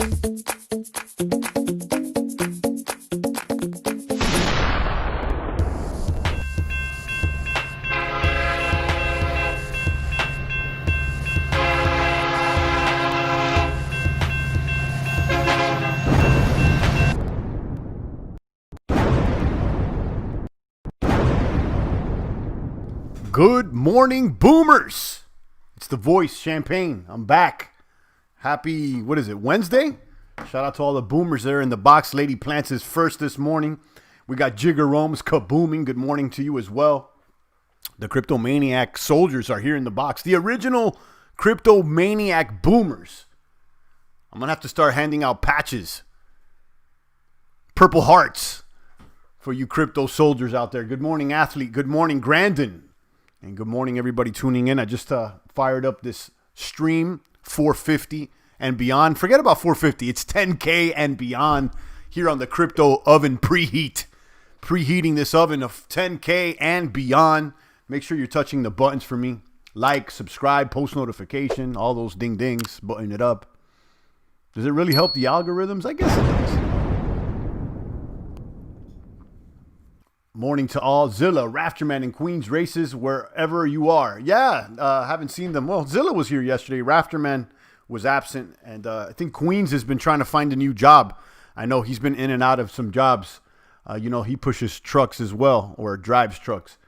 Good morning, boomers. It's the voice, Champagne. I'm back. Happy, what is it, Wednesday? Shout out to all the boomers there in the box. Lady Plants is first this morning. We got Jigger Rome's kabooming. Good morning to you as well. The Cryptomaniac soldiers are here in the box. The original Cryptomaniac boomers. I'm going to have to start handing out patches. Purple hearts for you crypto soldiers out there. Good morning, athlete. Good morning, Grandin. And good morning, everybody tuning in. I just fired up this stream, 450 and beyond. Forget about 450. It's 10K and beyond here on the Crypto Oven Preheat. Preheating this oven of 10K and beyond. Make sure you're touching the buttons for me. Like, subscribe, post notification, all those ding-dings. Button it up. Does it really help the algorithms? I guess it does. Morning to all. Zilla, Rafterman, and Queens races, wherever you are. Yeah, haven't seen them. Well, Zilla was here yesterday. Rafterman was absent. And I think Queens has been trying to find a new job. I know he's been in and out of some jobs. He pushes trucks as well, or drives trucks.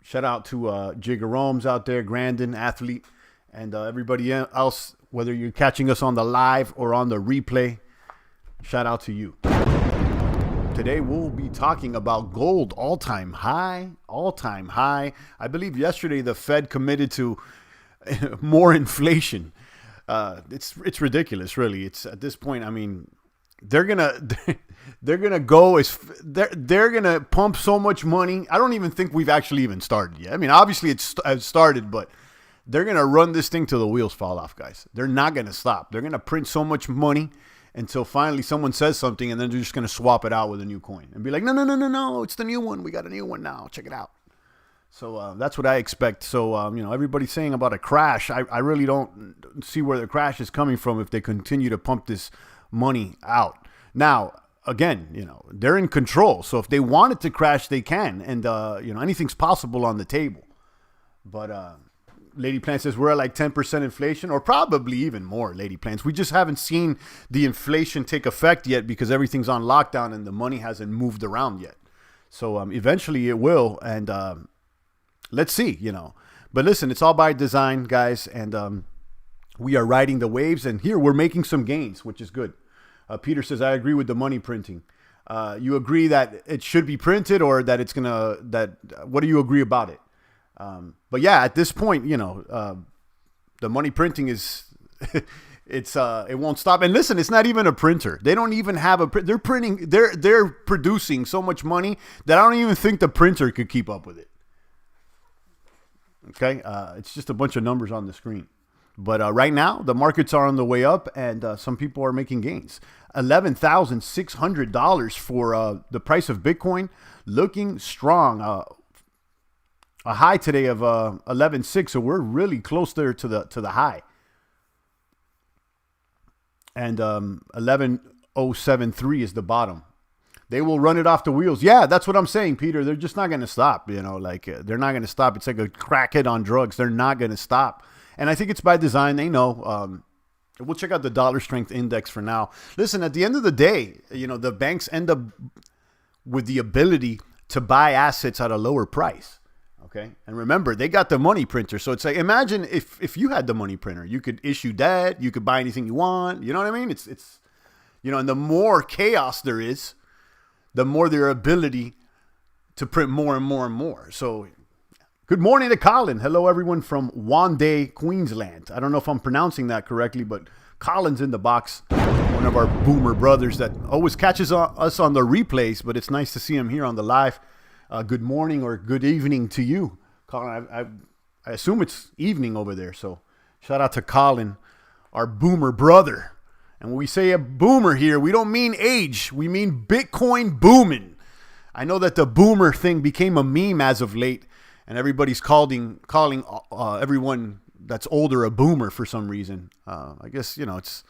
Shout out to Jigger Rome's out there, Grandin, athlete, and everybody else, whether you're catching us on the live or on the replay. Shout out to you. Today we'll be talking about gold, all-time high. I believe yesterday the Fed committed to more inflation. It's ridiculous, really. It's at this point. I mean, they're gonna pump so much money. I don't even think we've actually even started yet. I mean, obviously it's started, but they're gonna run this thing till the wheels fall off, guys. They're not gonna stop. They're gonna print so much money until finally someone says something, and then they're just going to swap it out with a new coin and be like, no, it's the new one. We got a new one now. Check it out. So that's what I expect. So, everybody's saying about a crash. I really don't see where the crash is coming from if they continue to pump this money out. Now, again, they're in control. So if they want it to crash, they can. And, anything's possible on the table. But Lady Plant says we're at like 10% inflation, or probably even more, Lady Plants. We just haven't seen the inflation take effect yet because everything's on lockdown and the money hasn't moved around yet. So eventually it will, and let's see, But listen, it's all by design, guys, and we are riding the waves, and here we're making some gains, which is good. Peter says, I agree with the money printing. You agree that it should be printed, or that it's what do you agree about it? But yeah, at this point, the money printing is, it won't stop. And listen, it's not even a printer. They don't even have they're producing so much money that I don't even think the printer could keep up with it. Okay. It's just a bunch of numbers on the screen. But right now, the markets are on the way up, and some people are making gains. $11,600 for the price of Bitcoin, looking strong. A high today of 11.6, so we're really close there to the high. And 11.073 is the bottom. They will run it off the wheels. Yeah, that's what I'm saying, Peter. They're just not going to stop. They're not going to stop. It's like a crackhead on drugs. They're not going to stop. And I think it's by design. They know. We'll check out the dollar strength index for now. Listen, at the end of the day, the banks end up with the ability to buy assets at a lower price. Okay. And remember, they got the money printer. So it's like, imagine if you had the money printer, you could issue debt, you could buy anything you want. You know what I mean? It's and the more chaos there is, the more their ability to print more and more and more. So good morning to Colin. Hello, everyone from Wande, Queensland. I don't know if I'm pronouncing that correctly, but Colin's in the box. One of our boomer brothers that always catches us on the replays, but it's nice to see him here on the live. Good morning or good evening to you, Colin. I assume it's evening over there. So shout out to Colin, our boomer brother. And when we say a boomer here, we don't mean age. We mean Bitcoin booming. I know that the boomer thing became a meme as of late, and everybody's calling everyone that's older a boomer for some reason. I guess, it's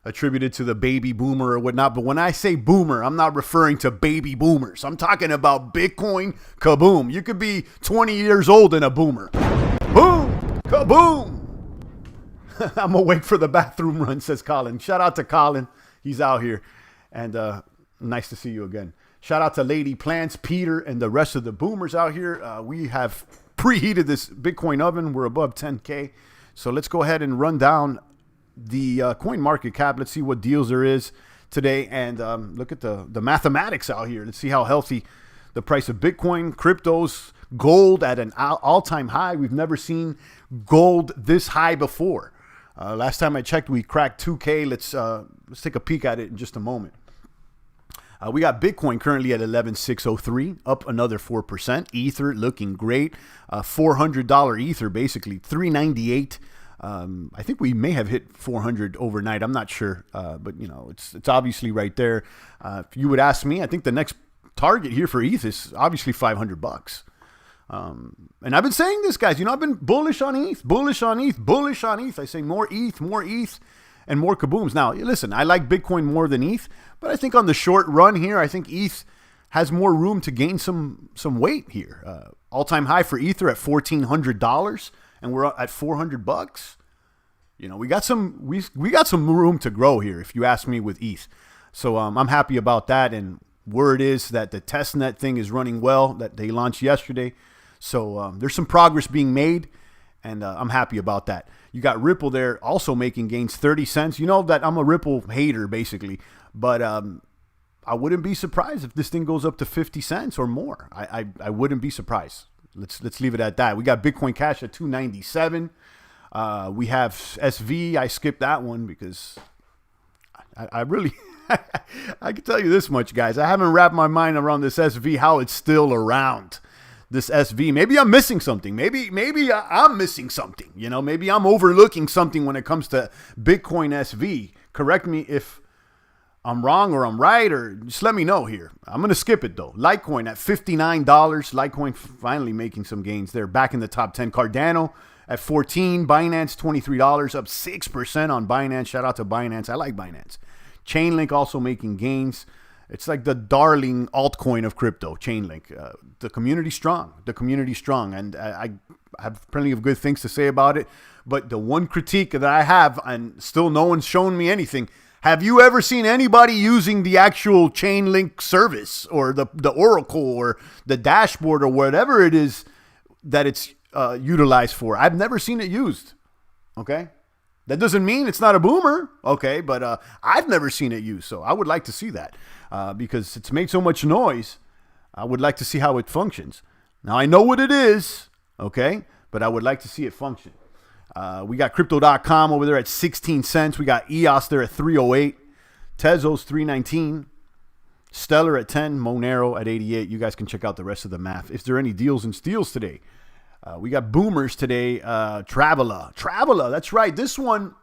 attributed to the baby boomer or whatnot. But when I say boomer, I'm not referring to baby boomers. I'm talking about Bitcoin kaboom. You could be 20 years old and a boomer. Boom, kaboom. I'm awake for the bathroom run, says Colin. Shout out to Colin. He's out here. And nice to see you again. Shout out to Lady Plants, Peter, and the rest of the boomers out here. We have preheated this Bitcoin oven. We're above 10K. So let's go ahead and run down the coin market cap. Let's see what deals there is today. And look at the mathematics out here. Let's see how healthy the price of Bitcoin, cryptos, gold at an all-time high. We've never seen gold this high before. Last time I checked, we cracked 2K. Let's take a peek at it in just a moment. We got Bitcoin currently at 11,603, up another 4%. Ether looking great. $400 Ether, basically 398. I think we may have hit 400 overnight. I'm not sure, but you know, it's obviously right there. If you would ask me, I think the next target here for ETH is obviously $500. And I've been saying this, guys. You know, I've been bullish on ETH, bullish on ETH, bullish on ETH. I say more ETH, and more kabooms. Now, listen, I like Bitcoin more than ETH, but I think on the short run here, I think ETH has more room to gain some weight here. All-time high for Ether at $1,400, and we're at $400. You know, we got some room to grow here, if you ask me, with ETH. So I'm happy about that. And word is that the testnet thing is running well, that they launched yesterday. So there's some progress being made, and I'm happy about that. You got Ripple there also making gains, 30 cents. You know that I'm a Ripple hater, basically. But I wouldn't be surprised if this thing goes up to 50 cents or more. I wouldn't be surprised. Let's leave it at that. We got Bitcoin Cash at 297. We have SV. I skipped that one because I really... I can tell you this much, guys. I haven't wrapped my mind around this SV, how it's still around. This SV. Maybe I'm missing something. Maybe I'm missing something. You know, maybe I'm overlooking something when it comes to Bitcoin SV. Correct me if I'm wrong or I'm right, or just let me know here. I'm going to skip it, though. Litecoin at $59. Litecoin finally making some gains there. Back in the top 10. Cardano at $14. Binance, $23. Up 6% on Binance. Shout out to Binance. I like Binance. Chainlink also making gains. It's like the darling altcoin of crypto, Chainlink. The community's strong. The community's strong. And I have plenty of good things to say about it. But the one critique that I have, and still no one's shown me anything, have you ever seen anybody using the actual Chainlink service or the Oracle or the dashboard or whatever it is that it's utilized for? I've never seen it used. Okay? That doesn't mean it's not a boomer, okay? But I've never seen it used, so I would like to see that because it's made so much noise. I would like to see how it functions. Now, I know what it is, okay? But I would like to see it function. We got Crypto.com over there at 16 cents. We got EOS there at 308. Tezos 319. Stellar at 10. Monero at 88. You guys can check out the rest of the math. Is there any deals and steals today? We got boomers today. Traveler. That's right. This one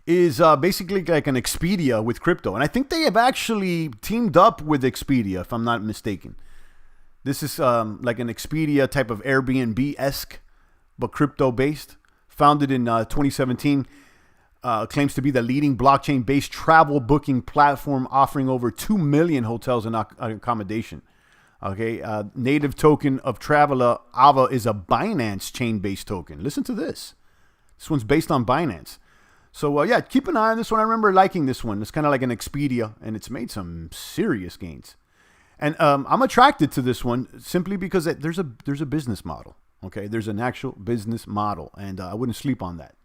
is basically like an Expedia with crypto. And I think they have actually teamed up with Expedia, if I'm not mistaken. This is like an Expedia type of Airbnb-esque, but crypto-based. Founded in 2017. Claims to be the leading blockchain-based travel booking platform offering over 2 million hotels and accommodation. Okay, native token of Traveler, AVA, is a Binance chain-based token. Listen to this. This one's based on Binance. So, yeah, keep an eye on this one. I remember liking this one. It's kind of like an Expedia, and it's made some serious gains. And I'm attracted to this one simply because there's a business model. Okay, there's an actual business model, and I wouldn't sleep on that.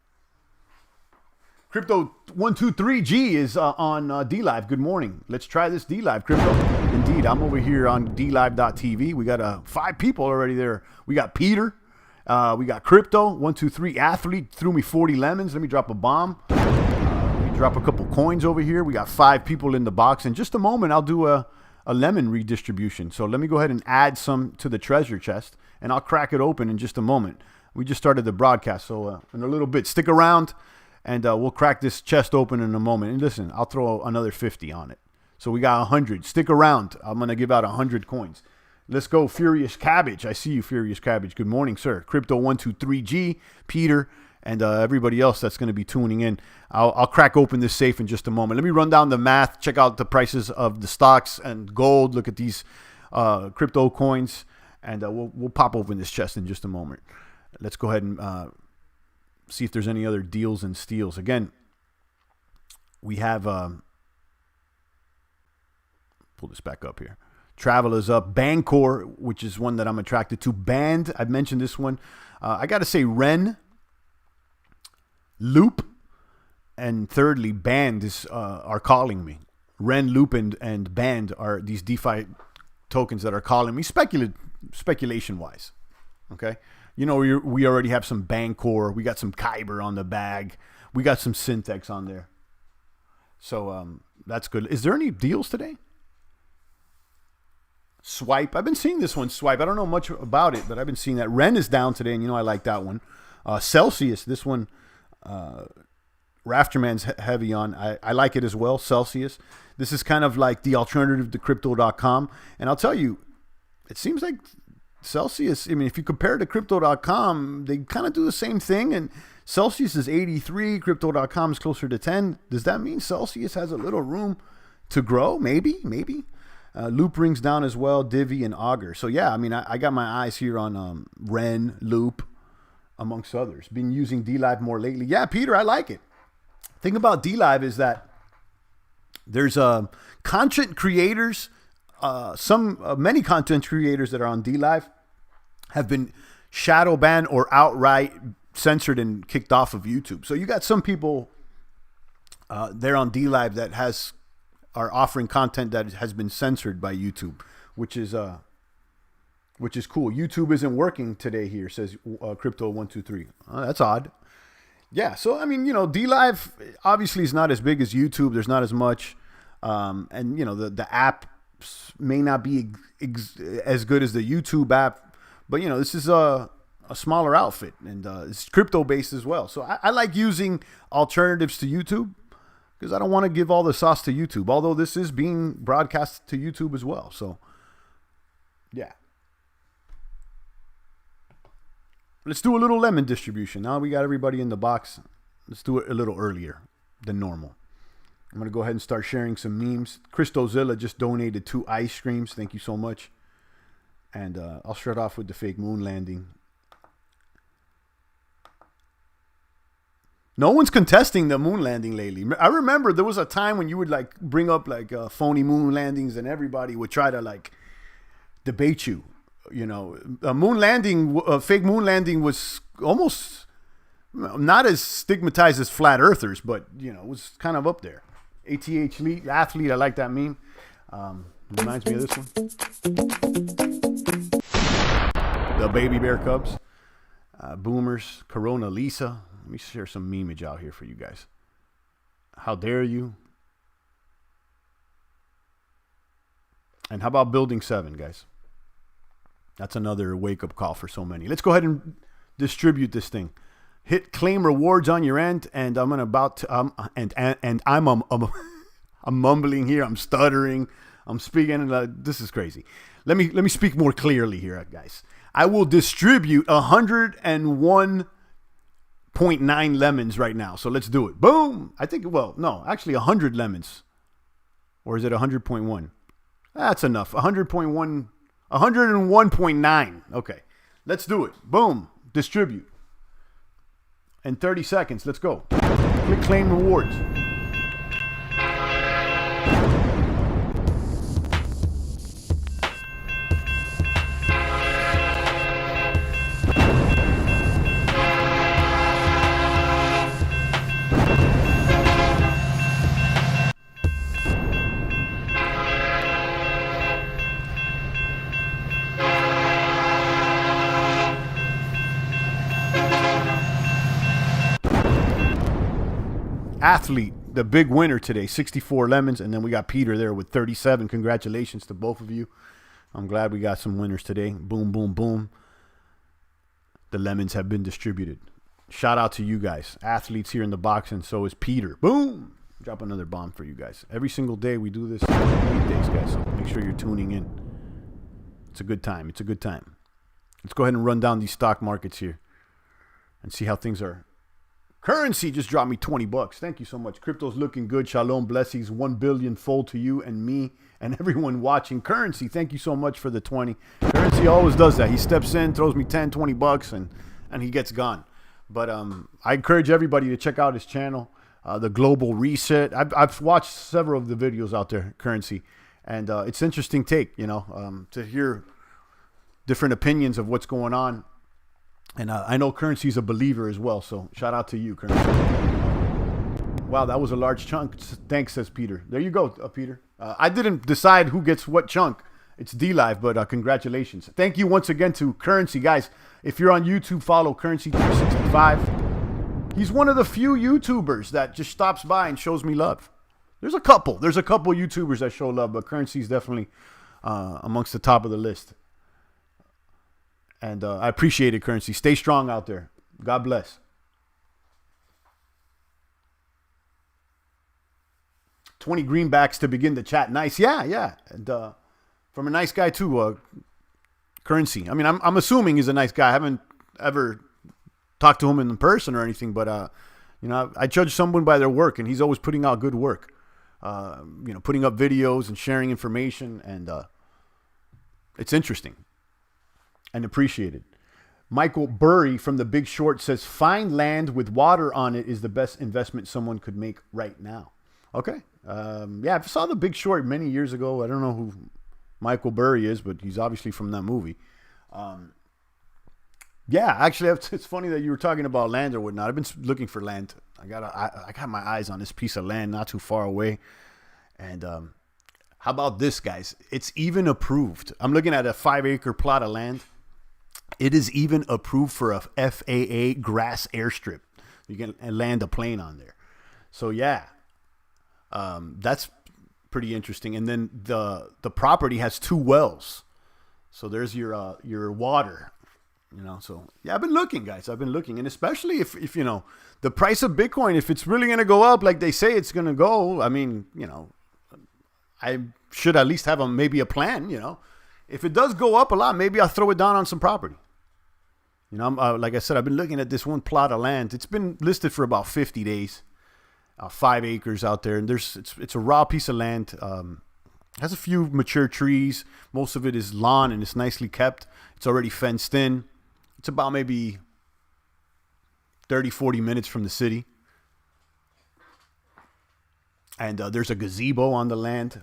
Crypto 123G is on DLive. Good morning. Let's try this DLive, Crypto. Indeed, I'm over here on DLive.tv. We got 5 people already there. We got Peter. We got Crypto 123 Athlete. Threw me 40 lemons. Let me drop a bomb. Let me drop a couple coins over here. We got 5 people in the box. In just a moment, I'll do a lemon redistribution. So let me go ahead and add some to the treasure chest, and I'll crack it open in just a moment. We just started the broadcast, so in a little bit, stick around. And we'll crack this chest open in a moment. And listen, I'll throw another 50 on it. So we got 100. Stick around. I'm going to give out 100 coins. Let's go, Furious Cabbage. I see you, Furious Cabbage. Good morning, sir. Crypto 123G, Peter, and everybody else that's going to be tuning in. I'll crack open this safe in just a moment. Let me run down the math, check out the prices of the stocks and gold, look at these crypto coins, and we'll pop open this chest in just a moment. Let's go ahead and see if there's any other deals and steals. Again, we have, pull this back up here. Travel is up. Bancor, which is one that I'm attracted to. Band, I've mentioned this one. I got to say Ren, Loop, and thirdly, Band are calling me. Ren, Loop, and Band are these DeFi tokens that are calling me speculation-wise. Okay? You know, we already have some Bancor. We got some Kyber on the bag. We got some Syntax on there. So that's good. Is there any deals today? Swipe. I've been seeing this one, Swipe. I don't know much about it, but I've been seeing that. Ren is down today, and you know I like that one. Celsius, this one, Rafterman's heavy on. I like it as well, Celsius. This is kind of like the alternative to Crypto.com. And I'll tell you, it seems like Celsius, I mean, if you compare it to Crypto.com, they kind of do the same thing. And Celsius is 83, Crypto.com is closer to 10. Does that mean Celsius has a little room to grow? Maybe. Loop rings down as well, Divi and Augur. So yeah, I mean, I got my eyes here on Ren, Loop, amongst others. Been using DLive more lately. Yeah, Peter, I like it. Thing about DLive is that there's content creators, many content creators that are on DLive have been shadow banned or outright censored and kicked off of YouTube. So you got some people there on DLive that are offering content that has been censored by YouTube, which is cool. YouTube isn't working today here, says Crypto123. That's odd. Yeah, so I mean, you know, DLive obviously is not as big as YouTube. There's not as much, and you know, the app may not be as good as the YouTube app, but you know, this is a smaller outfit, and it's crypto based as well. So I like using alternatives to YouTube, because I don't want to give all the sauce to YouTube, although this is being broadcast to YouTube as well. So, yeah. Let's do a little lemon distribution. Now we got everybody in the box. Let's do it a little earlier than normal. I'm going to go ahead and start sharing some memes. Christozilla just donated 2 ice creams. Thank you so much. And I'll start off with the fake moon landing. No one's contesting the moon landing lately. I remember there was a time when you would like bring up like phony moon landings, and everybody would try to like debate you. You know, a fake moon landing was almost not as stigmatized as flat earthers, but you know, it was kind of up there. ATH athlete, I like that meme. Reminds me of this one. The baby bear cubs, boomers, Corona Lisa. Let me share some memeage out here for you guys. How dare you? And how about Building 7, guys? That's another wake-up call for so many. Let's go ahead and distribute this thing. Hit claim rewards on your end, and I'm I'm mumbling here. I'm stuttering. I'm speaking. This is crazy. Let me speak more clearly here, guys. I will distribute 101.9 lemons right now. So let's do it. Boom. I think, well, no, actually 100 lemons. Or is it 100.1? That's enough. 100.1, 101.9. Okay. Let's do it. Boom. Distribute. In 30 seconds. Let's go. Click claim rewards. Athlete, the big winner today, 64 lemons, and then we got Peter there with 37. Congratulations to both of you. I'm glad we got some winners today. Boom, boom, boom. The lemons have been distributed. Shout out to you guys. Athletes here in the box, and so is Peter. Boom. Drop another bomb for you guys. Every single day we do this weekdays, guys, so make sure you're tuning in. It's a good time. It's a good time. Let's go ahead and run down these stock markets here and see how things are Currency just dropped me 20 bucks. Thank you so much. Crypto's looking good. Shalom, blessings, 1 billion fold to you and me and everyone watching. Currency, thank you so much for the 20. Currency always does that. He steps in, throws me 10, 20 bucks, and he gets gone. But I encourage everybody to check out his channel, The Global Reset. I've watched several of the videos out there, Currency, and it's interesting take, to hear different opinions of what's going on. And I know Currency's a believer as well, so shout out to you, Currency. Wow, that was a large chunk. Thanks, says Peter. There you go, Peter. I didn't decide who gets what chunk. It's D-Live, but congratulations. Thank you once again to Currency. Guys, if you're on YouTube, follow Currency365. He's one of the few YouTubers that just stops by and shows me love. There's a couple YouTubers that show love, but Currency's definitely amongst the top of the list. And I appreciate it, Currency. Stay strong out there. God bless. 20 greenbacks to begin the chat. Nice. Yeah. And from a nice guy, too, Currency. I mean, I'm assuming he's a nice guy. I haven't ever talked to him in person or anything, but, I judge someone by their work, and he's always putting out good work. Putting up videos and sharing information, and it's interesting. And appreciated. Michael Burry from The Big Short says, find land with water on it is the best investment someone could make right now. Okay. I saw The Big Short many years ago. I don't know who Michael Burry is, but he's obviously from that movie. Actually, it's funny that you were talking about land or whatnot. I've been looking for land. I got my eyes on this piece of land not too far away. And how about this, guys? It's even approved. I'm looking at a 5-acre plot of land. It is even approved for a FAA grass airstrip. You can land a plane on there. So that's pretty interesting. And then the property has 2 wells. So there's your water. So I've been looking, guys. I've been looking, and especially if the price of Bitcoin, if it's really gonna go up like they say it's gonna go. I mean, I should at least have maybe a plan. If it does go up a lot, maybe I'll throw it down on some property. Like I said, I've been looking at this one plot of land. It's been listed for about 50 days, 5 acres out there. And it's a raw piece of land. Has a few mature trees. Most of it is lawn and it's nicely kept. It's already fenced in. It's about maybe 30, 40 minutes from the city. And there's a gazebo on the land,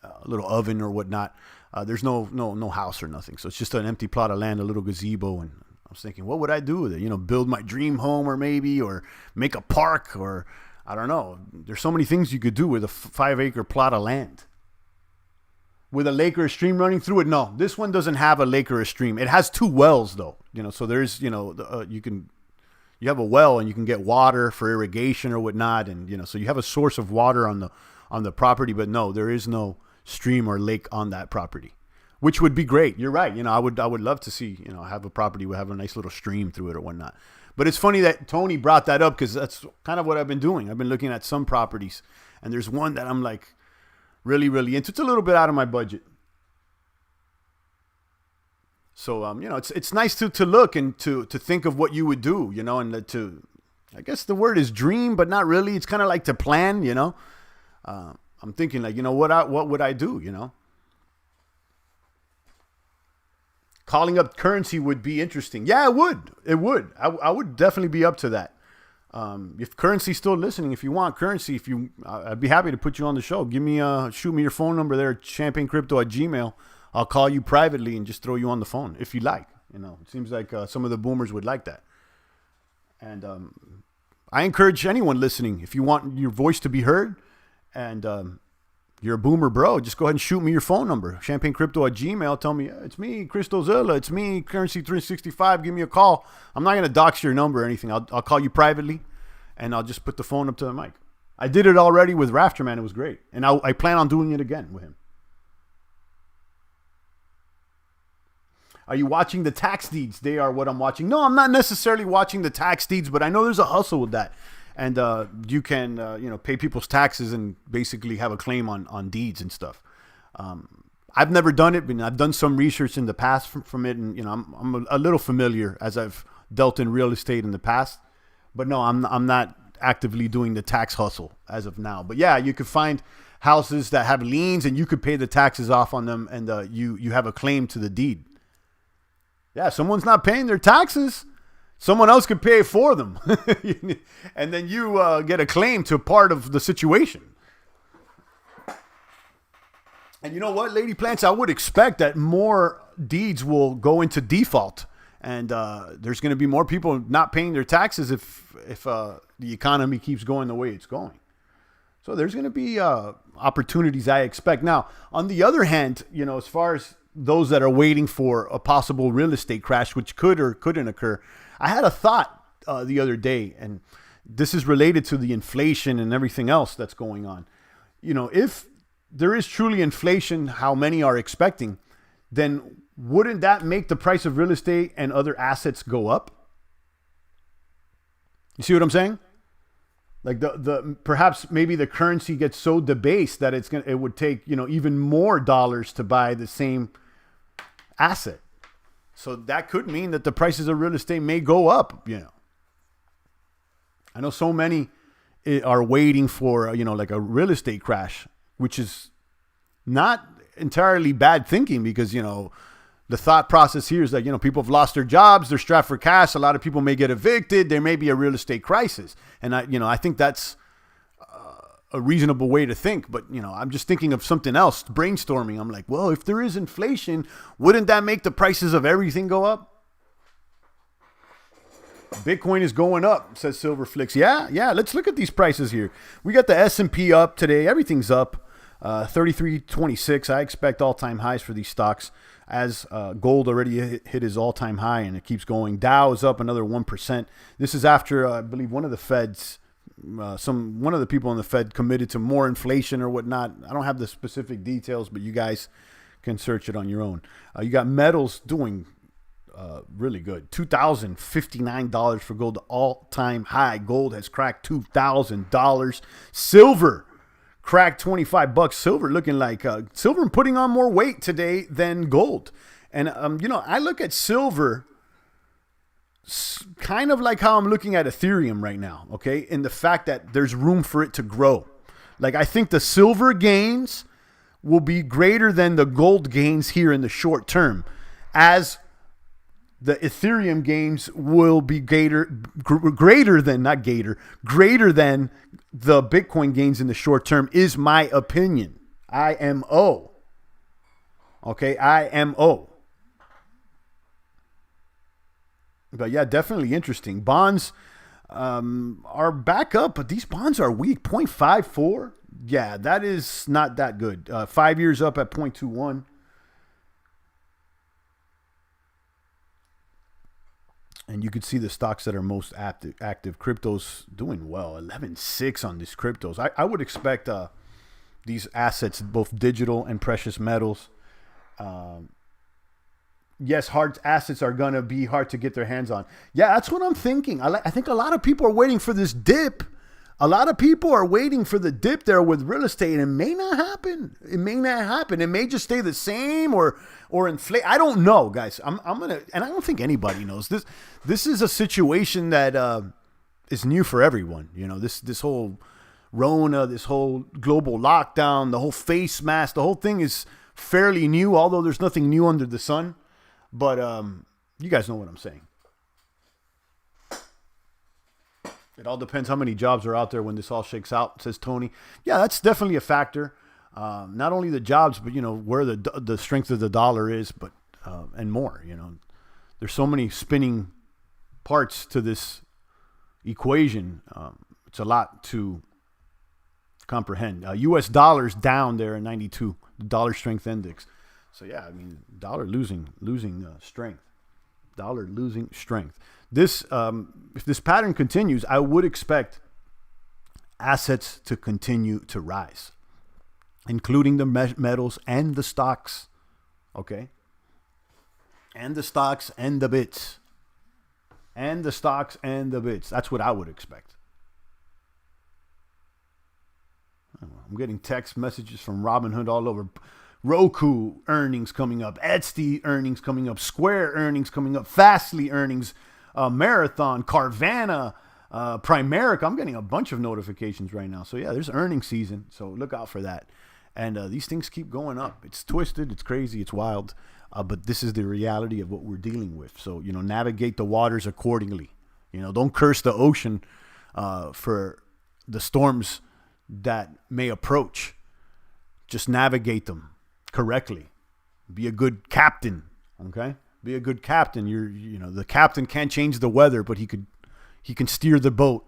a little oven or whatnot. There's no house or nothing. So it's just an empty plot of land, a little gazebo. And I was thinking, what would I do with it? Build my dream home or make a park or I don't know. There's so many things you could do with a 5-acre plot of land. With a lake or a stream running through it? No, this one doesn't have a lake or a stream. It has 2 wells though. So there's, you have a well and you can get water for irrigation or whatnot. And, so you have a source of water on the property, but no, there is no stream or lake on that property, which would be great. You're right. I would love to see, have a property would have a nice little stream through it or whatnot. But it's funny that Tony brought that up because that's kind of what I've been doing. I've been looking at some properties and there's one that I'm like really, really into. It's a little bit out of my budget. So, it's nice to look and to think of what you would do, and I guess the word is dream, but not really. It's kind of like to plan, I'm thinking like, what would I do, Calling up Currency would be interesting. Yeah, it would. It would. I would definitely be up to that. If Currency's still listening, if you want Currency, I'd be happy to put you on the show. Shoot me your phone number there, champagnecrypto@gmail.com. I'll call you privately and just throw you on the phone if you like. It seems like some of the boomers would like that. And I encourage anyone listening, if you want your voice to be heard and you're a boomer bro, just go ahead and shoot me your phone number, champagnecrypto@gmail.com. Tell me, it's me, Cristo Zilla. It's me, Currency365. Give me a call. I'm not going to dox your number or anything. I'll call you privately and I'll just put the phone up to the mic. I did it already with Rafterman. It was great. And I plan on doing it again with him. Are you watching the tax deeds? They are what I'm watching. No, I'm not necessarily watching the tax deeds, but I know there's a hustle with that. And you can, pay people's taxes and basically have a claim on deeds and stuff. I've never done it, but I've done some research in the past from it. And, I'm a little familiar as I've dealt in real estate in the past. But no, I'm not actively doing the tax hustle as of now. But yeah, you could find houses that have liens and you could pay the taxes off on them, and you have a claim to the deed. Yeah, someone's not paying their taxes. Someone else could pay it for them. And then you get a claim to part of the situation. And you know what, Lady Plants? I would expect that more deeds will go into default. And there's going to be more people not paying their taxes if the economy keeps going the way it's going. So there's going to be opportunities, I expect. Now, on the other hand, as far as those that are waiting for a possible real estate crash, which could or couldn't occur, I had a thought the other day, and this is related to the inflation and everything else that's going on. If there is truly inflation, how many are expecting, then wouldn't that make the price of real estate and other assets go up? You see what I'm saying? Like perhaps maybe the currency gets so debased that it would take, even more dollars to buy the same asset. So that could mean that the prices of real estate may go up, I know so many are waiting for, like a real estate crash, which is not entirely bad thinking because, the thought process here is that, people have lost their jobs, they're strapped for cash. A lot of people may get evicted. There may be a real estate crisis. And I think that's a reasonable way to think. But, I'm just thinking of something else, brainstorming. I'm like, well, if there is inflation, wouldn't that make the prices of everything go up? Bitcoin is going up, says Silverflix. Yeah. Let's look at these prices here. We got the S&P up today. Everything's up. 33.26. I expect all-time highs for these stocks, as gold already hit his all-time high and it keeps going. Dow is up another 1%. This is after I believe one of the Feds, one of the people in the Fed committed to more inflation or whatnot. I don't have the specific details, but you guys can search it on your own. You got metals doing really good. $2,059 for gold, the all-time high. Gold has cracked $2,000. Silver cracked $25. Silver looking like silver putting on more weight today than gold. And I look at silver kind of like how I'm looking at Ethereum right now, okay? In the fact that there's room for it to grow. Like, I think the silver gains will be greater than the gold gains here in the short term, as the Ethereum gains will be greater than the Bitcoin gains in the short term, is my opinion. IMO. Okay, IMO. But yeah, definitely interesting. Bonds are back up, but these bonds are weak. 0.54. Yeah, that is not that good. 5 years up at 0.21. And you could see the stocks that are most active. Cryptos doing well. 11.6 on these cryptos. I would expect these assets, both digital and precious metals. Yes, hard assets are going to be hard to get their hands on. Yeah, that's what I'm thinking. I think a lot of people are waiting for this dip. A lot of people are waiting for the dip there with real estate, and it may not happen. It may just stay the same or inflate. I don't know, guys. I'm gonna, and I don't think anybody knows this. This is a situation that is new for everyone. This whole Rona, this whole global lockdown, the whole face mask, the whole thing is fairly new. Although there's nothing new under the sun, but you guys know what I'm saying. It all depends how many jobs are out there when this all shakes out, says Tony. Yeah, that's definitely a factor. Not only the jobs, but, where the strength of the dollar is, but and more. There's so many spinning parts to this equation. It's a lot to comprehend. U.S. dollars down there at 92, the dollar strength index. So, yeah, dollar losing strength. Dollar losing strength. This, if this pattern continues, I would expect assets to continue to rise, including the metals and the stocks. Okay. And the stocks and the bits. And the stocks and the bits. That's what I would expect. I'm getting text messages from Robinhood all over. Roku earnings coming up. Etsy earnings coming up. Square earnings coming up. Fastly earnings. Marathon, Carvana, Primeric, I'm getting a bunch of notifications right now. So yeah, there's earnings season. So look out for that. And these things keep going up. It's twisted. It's crazy. It's wild. But this is the reality of what we're dealing with. So, navigate the waters accordingly. Don't curse the ocean for the storms that may approach. Just navigate them correctly. Be a good captain, okay? Be a good captain. The captain can't change the weather, but he can steer the boat.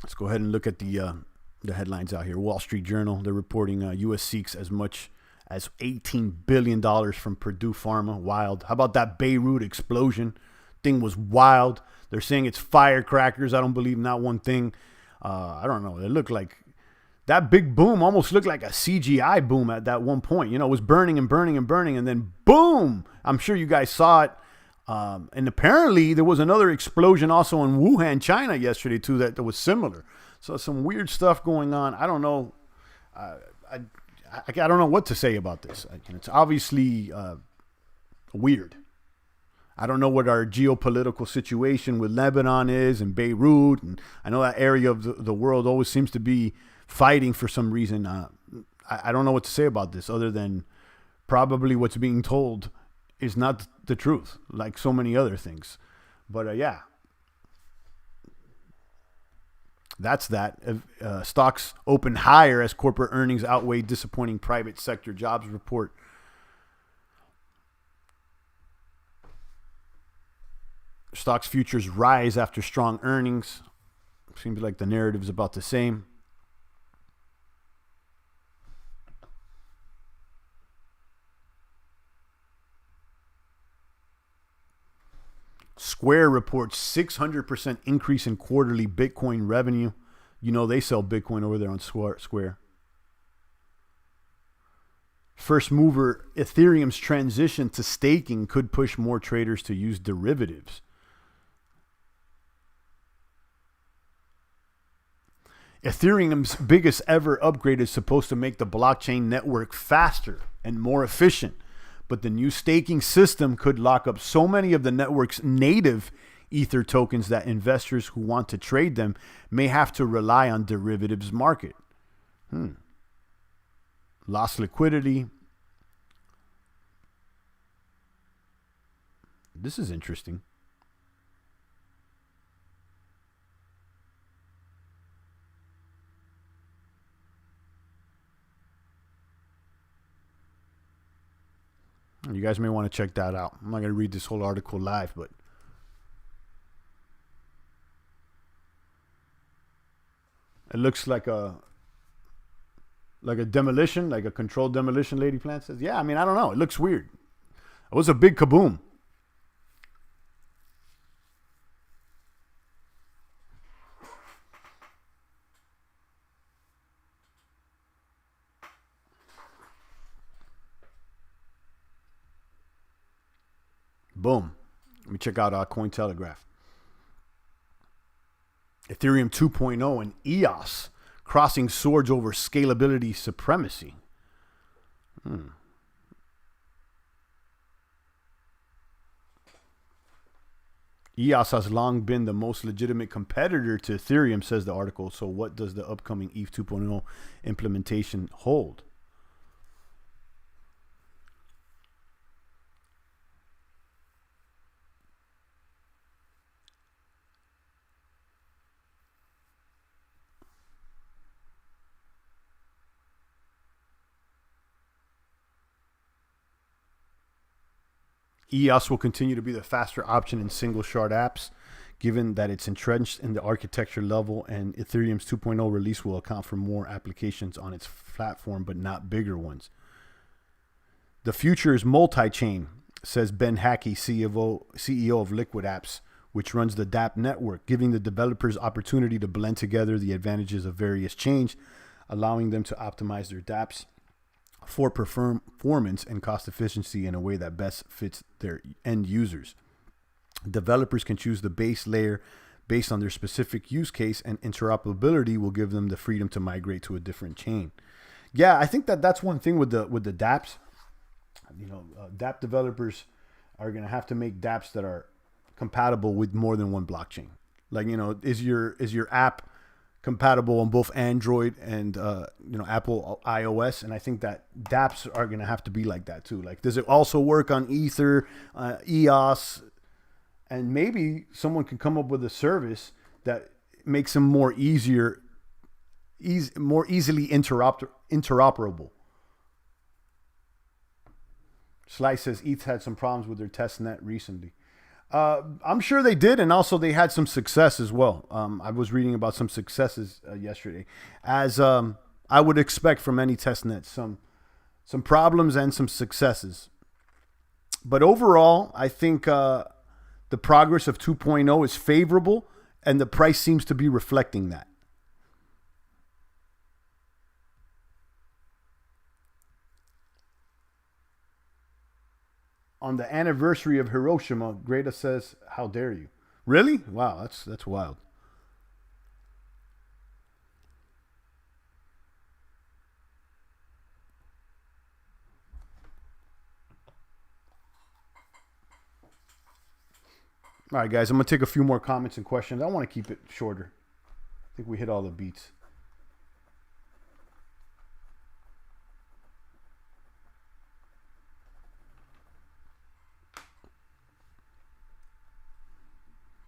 Let's go ahead and look at the headlines out here. Wall Street Journal, they're reporting U.S. seeks as much as $18 billion from Purdue Pharma. Wild. How about that Beirut explosion? Thing was wild. They're saying it's firecrackers. I don't believe not one thing. I don't know. It looked like that big boom almost looked like a CGI boom at that one point. It was burning and burning and burning, and then boom! I'm sure you guys saw it. And apparently there was another explosion also in Wuhan, China yesterday too that was similar. So some weird stuff going on. I don't know. I don't know what to say about this. It's obviously weird. I don't know what our geopolitical situation with Lebanon is and Beirut. And I know that area of the world always seems to be fighting for some reason. I don't know what to say about this other than probably what's being told is not the truth, like so many other things. But yeah, that's that. Stocks open higher as corporate earnings outweigh disappointing private sector jobs report. Stocks futures rise after strong earnings. Seems like the narrative is about the same. Square reports 600% increase in quarterly Bitcoin revenue. They sell Bitcoin over there on Square. First mover Ethereum's transition to staking could push more traders to use derivatives. Ethereum's biggest ever upgrade is supposed to make the blockchain network faster and more efficient. But the new staking system could lock up so many of the network's native Ether tokens that investors who want to trade them may have to rely on derivatives market. Lost liquidity. This is interesting. You guys may want to check that out. I'm not going to read this whole article live, but it looks like a demolition, like a controlled demolition, Lady Plant says. Yeah, I don't know. It looks weird. It was a big kaboom. Boom. Let me check out Cointelegraph. Ethereum 2.0 and EOS crossing swords over scalability supremacy. EOS has long been the most legitimate competitor to Ethereum, says the article. So what does the upcoming ETH 2.0 implementation hold? EOS will continue to be the faster option in single shard apps, given that it's entrenched in the architecture level, and Ethereum's 2.0 release will account for more applications on its platform, but not bigger ones. The future is multi-chain, says Ben Hackey, CEO of Liquid Apps, which runs the dApp network, giving the developers opportunity to blend together the advantages of various chains, allowing them to optimize their dApps for performance and cost efficiency in a way that best fits their end users. Developers can choose the base layer based on their specific use case, and interoperability will give them the freedom to migrate to a different chain. Yeah, I think that's one thing with the dApps. DApp developers, are going to have to make dApps that are compatible with more than one blockchain. Like, is your app compatible on both Android and Apple iOS? And I think that dApps are going to have to be like that too. Like, does it also work on Ether, EOS? And maybe someone can come up with a service that makes them more easily interoperable. Slice says ETH had some problems with their testnet recently. I'm sure they did, and also they had some success as well. I was reading about some successes yesterday, as I would expect from any testnet, some problems and some successes. But overall, I think the progress of 2.0 is favorable, and the price seems to be reflecting that. On the anniversary of Hiroshima, Greta says, "How dare you?" Really? Wow, that's wild. All right, guys, I'm going to take a few more comments and questions. I want to keep it shorter. I think we hit all the beats.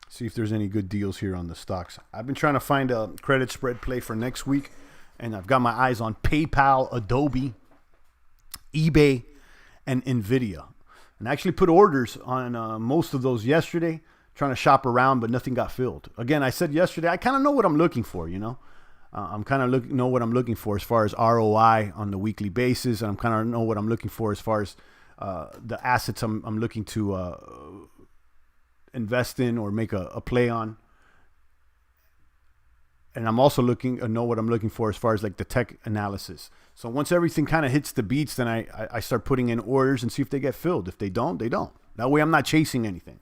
See if there's any good deals here on the stocks. I've been trying to find a credit spread play for next week, and I've got my eyes on PayPal, Adobe, eBay, and Nvidia. And I actually put orders on most of those yesterday, trying to shop around, but nothing got filled. Again, I said yesterday, I kind of know what I'm looking for, I'm kind of know what I'm looking for as far as ROI on the weekly basis, and I'm kind of know what I'm looking for as far as the assets I'm looking to invest in or make a play on. And I'm also know what I'm looking for as far as like the tech analysis. So once everything kind of hits the beats, then I start putting in orders and see if they get filled. If they don't, they don't. That way I'm not chasing anything.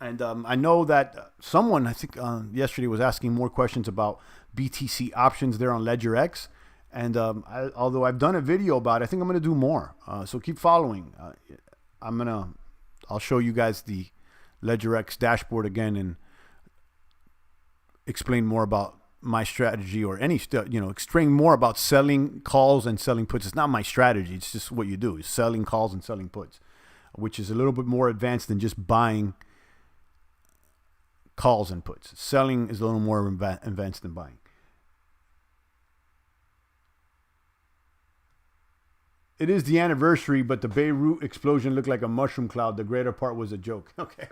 And I know that someone, I think yesterday, was asking more questions about BTC options there on LedgerX. And although I've done a video about it, I think I'm going to do more. So keep following. I'll show you guys the LedgerX dashboard again and explain more about my strategy or explain more about selling calls and selling puts. It's not my strategy. It's just what you do is selling calls and selling puts, which is a little bit more advanced than just buying calls and puts. Selling is a little more advanced than buying. It is the anniversary, but the Beirut explosion looked like a mushroom cloud. The greater part was a joke. Okay,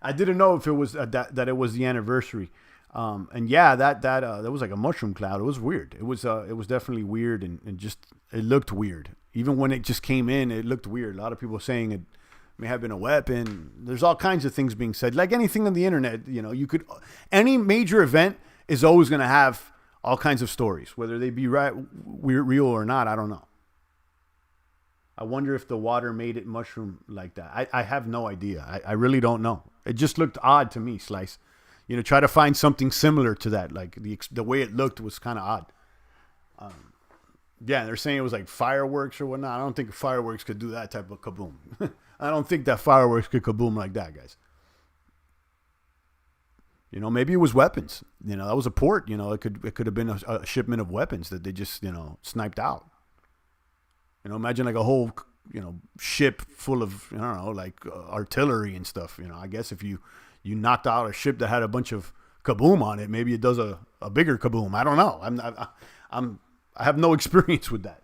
I didn't know if it was that it was the anniversary. And yeah, that was like a mushroom cloud. It was weird. It was definitely weird, and just it looked weird. Even when it just came in, it looked weird. A lot of people saying it may have been a weapon. There's all kinds of things being said. Like anything on the internet, any major event is always going to have all kinds of stories, whether they be real or not. I don't know. I wonder if the water made it mushroom like that. I have no idea. I really don't know. It just looked odd to me, Slice. Try to find something similar to that. Like the way it looked was kind of odd. Yeah, they're saying it was like fireworks or whatnot. I don't think fireworks could do that type of kaboom. I don't think that fireworks could kaboom like that, guys. Maybe it was weapons. That was a port. It could have been a shipment of weapons that they just sniped out. Imagine like a whole, ship full of, artillery and stuff. I guess if you knocked out a ship that had a bunch of kaboom on it, maybe it does a bigger kaboom. I don't know. I have no experience with that.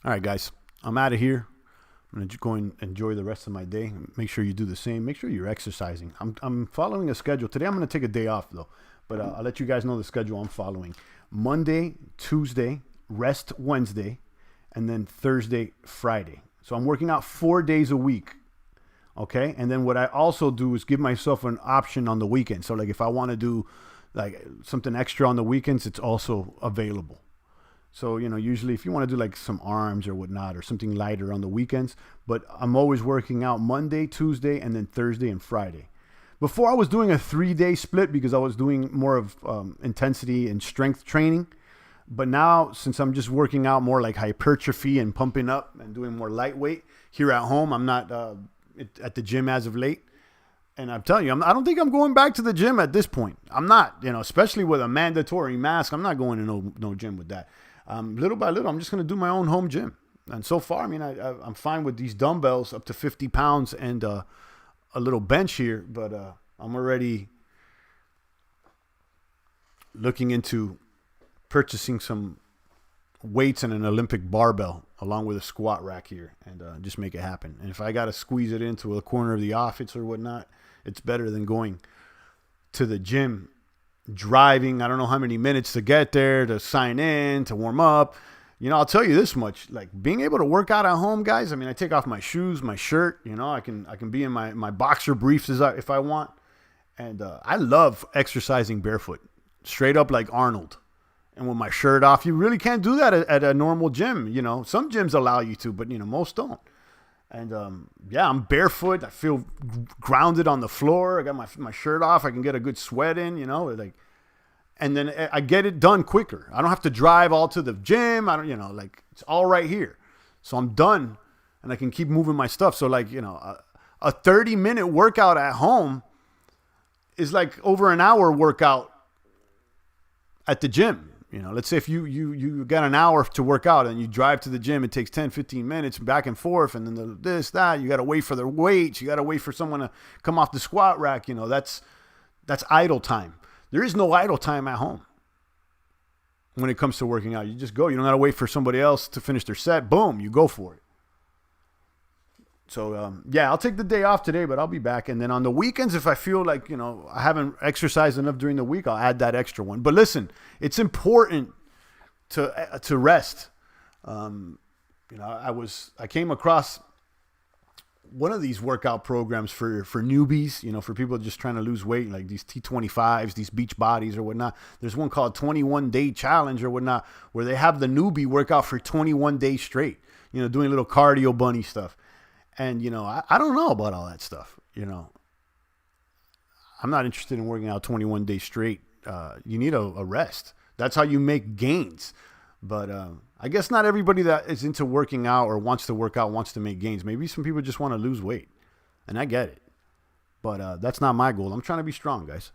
All right, guys, I'm out of here. I'm going to go and enjoy the rest of my day. Make sure you do the same. Make sure you're exercising. I'm following a schedule. Today I'm going to take a day off, though. But I'll let you guys know the schedule I'm following. Monday, Tuesday, rest Wednesday, and then Thursday, Friday. So I'm working out 4 days a week. Okay? And then what I also do is give myself an option on the weekend. So like if I want to do like something extra on the weekends, it's also available. So, usually if you want to do like some arms or whatnot or something lighter on the weekends, but I'm always working out Monday, Tuesday, and then Thursday and Friday. Before I was doing a 3-day split because I was doing more of intensity and strength training. But now, since I'm just working out more like hypertrophy and pumping up and doing more lightweight here at home, I'm not at the gym as of late. And I'm telling you, I don't think I'm going back to the gym at this point. I'm not, especially with a mandatory mask. I'm not going to no gym with that. Little by little, I'm just going to do my own home gym. And so far, I'm fine with these dumbbells up to 50 pounds and a little bench here. But I'm already looking into purchasing some weights and an Olympic barbell along with a squat rack here and just make it happen. And if I got to squeeze it into a corner of the office or whatnot, it's better than going to the gym, driving, I don't know how many minutes to get there, to sign in, to warm up. I'll tell you this much, like being able to work out at home, guys. I take off my shoes, my shirt, I can be in my boxer briefs if I want. And I love exercising barefoot, straight up like Arnold. And with my shirt off, you really can't do that at a normal gym. Some gyms allow you to, but most don't. And I'm barefoot. I feel grounded on the floor. I got my shirt off. I can get a good sweat in, and then I get it done quicker. I don't have to drive all to the gym. I don't, it's all right here. So I'm done and I can keep moving my stuff. So a 30-minute workout at home is like over an hour workout at the gym. Let's say if you got an hour to work out and you drive to the gym, it takes 10, 15 minutes back and forth. And then that, you got to wait for the weights. You got to wait for someone to come off the squat rack. That's idle time. There is no idle time at home when it comes to working out. You just go. You don't got to wait for somebody else to finish their set. Boom, you go for it. So, I'll take the day off today, but I'll be back. And then on the weekends, if I feel like, I haven't exercised enough during the week, I'll add that extra one. But listen, it's important to rest. I came across one of these workout programs for newbies, for people just trying to lose weight, like these T25s, these beach bodies or whatnot. There's one called 21 Day Challenge or whatnot, where they have the newbie work out for 21 days straight, doing a little cardio bunny stuff. And, I don't know about all that stuff, I'm not interested in working out 21 days straight. You need a rest. That's how you make gains. But I guess not everybody that is into working out or wants to work out wants to make gains. Maybe some people just want to lose weight. And I get it. But that's not my goal. I'm trying to be strong, guys.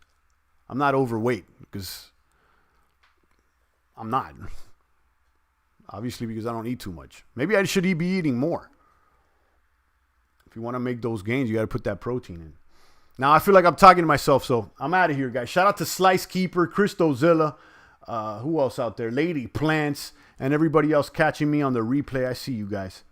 I'm not overweight because I'm not. Obviously, because I don't eat too much. Maybe I should be eating more. If you want to make those gains, you got to put that protein in. Now, I feel like I'm talking to myself, so I'm out of here, guys. Shout out to Slice Keeper, Christozilla, who else out there? Lady Plants, and everybody else catching me on the replay. I see you guys.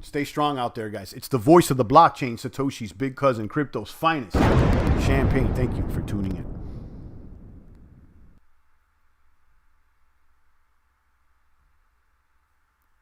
Stay strong out there, guys. It's the voice of the blockchain, Satoshi's big cousin, crypto's finest. Champagne, thank you for tuning in.